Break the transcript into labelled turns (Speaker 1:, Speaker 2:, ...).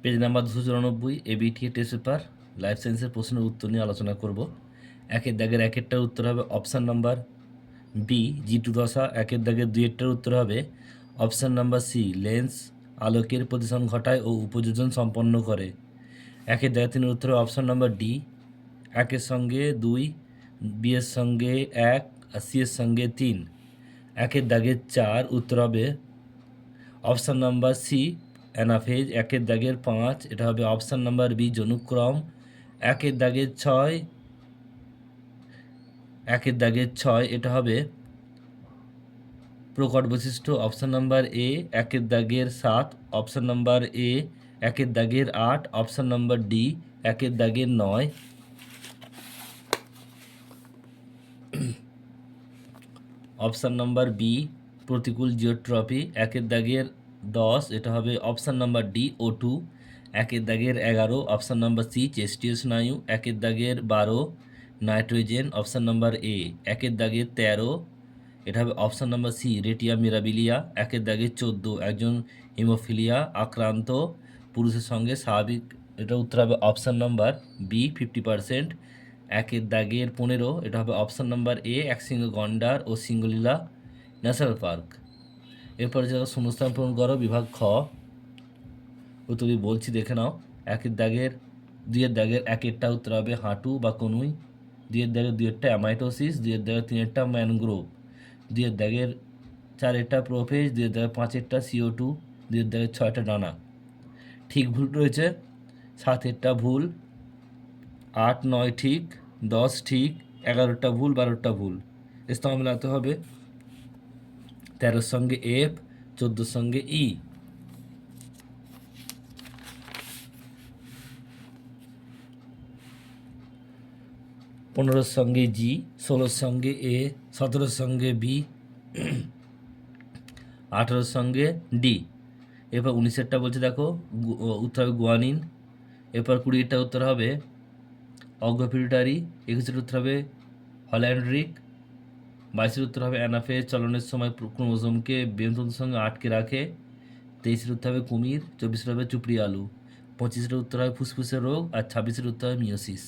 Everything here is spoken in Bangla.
Speaker 1: Page number 294 ABTA test paper life সায়েন্সের প্রশ্নের উত্তর নিয়ে আলোচনা করব। একের দাগের একেরটার উত্তর হবে অপশান নাম্বার বি জি2 দশা। একের দাগের দুইয়েরটার উত্তর হবে অপশান নাম্বার সি লেন্স আলোকের প্রতিসরণ ঘটায় ও উপযোজন সম্পন্ন করে। একের দাগের তিনের উত্তর হবে অপশান নাম্বার ডি একের সঙ্গে 2, বি এর সঙ্গে 1 আর সি এর সঙ্গে 3। একের দাগের 4 উত্তর হবে অপশান নাম্বার সি অ্যানাফেজ। একের দাগের 5 এটা হবে অপশান নাম্বার বি জনুক্রম। একের দাগের 6 এটা হবে প্রকট বৈশিষ্ট্য অপশান নাম্বার এ। একের দাগের 7 অপশান নাম্বার এ। একের দাগের 8 অপশান নাম্বার ডি। একের দাগের 9 অপশান নাম্বার বি প্রতিকূল জিওট্রপি। একের দাগের 10 এটা হবে অপশান নাম্বার ডি O2। একের দাগের 11 অপশান নাম্বার সি চেস্টীয় স্নায়ু। একের দাগের 12 নাইট্রোজেন অপশান নাম্বার এ। একের দাগের 13 এটা হবে অপশান নাম্বার সি রেটিয়া মিরাবিলিয়া। একের দাগের 14 একজন হিমোফিলিয়া আক্রান্ত পুরুষের সঙ্গে স্বাভাবিক, এটা উত্তর হবে অপশান নাম্বার বি 50%। একের দাগের 15 এটা হবে অপশান নাম্বার এ একশৃঙ্গ গন্ডার ও সিঙ্গলীলা ন্যাশনাল পার্ক। এরপরে যারা শূন্যস্থান পূরণ করো বিভাগ খ উত্তরটি বলছি দেখে নাও। একের দাগের দুইয়ের দাগের একেরটা উত্তর হবে হাঁটু বা কনুই। দুইয়ের দাগের দুইয়েরটা অ্যামাইটোসিস। দুইয়ের দাগের তিনেরটা ম্যানগ্রোভ। দুইয়ের দাগের চারেরটা প্রোফেজ। দুইয়ের দাগের পাঁচেরটা CO2। দুইয়ের দাগের 6টা ডানা। ঠিক ভুল রয়েছে। 7এরটা ভুল, 8, 9 ঠিক, 10 ঠিক, 11টা ভুল, 12টা ভুল। স্তম্ভ মেলাতে হবে 13-র সঙ্গে F, 14-র সঙ্গে E। 15-র সঙ্গে G, 16-র সঙ্গে A, 17-র সঙ্গে B, 18-র সঙ্গে D। এরপর 19-এরটা বলছে দেখো উত্তর হবে গুয়ানিন। এরপর 20-এরটা উত্তর হবে অগ্রপিউটারি। 21-এর উত্তর হবে হল্যান্ড্রিক। 22-এর উত্তর হবে অ্যানাফেজ চলনের সময় ক্রোমোজোমকে বেমতন্ত্রের সঙ্গে আটকে রাখে। 23-এর উত্তর হবে কুমির। 24-এর হবে চুপড়ি আলু। 25-এর উত্তর হবে ফুসফুসের রোগ। আর 26-এর উত্তর হবে মিওসিস।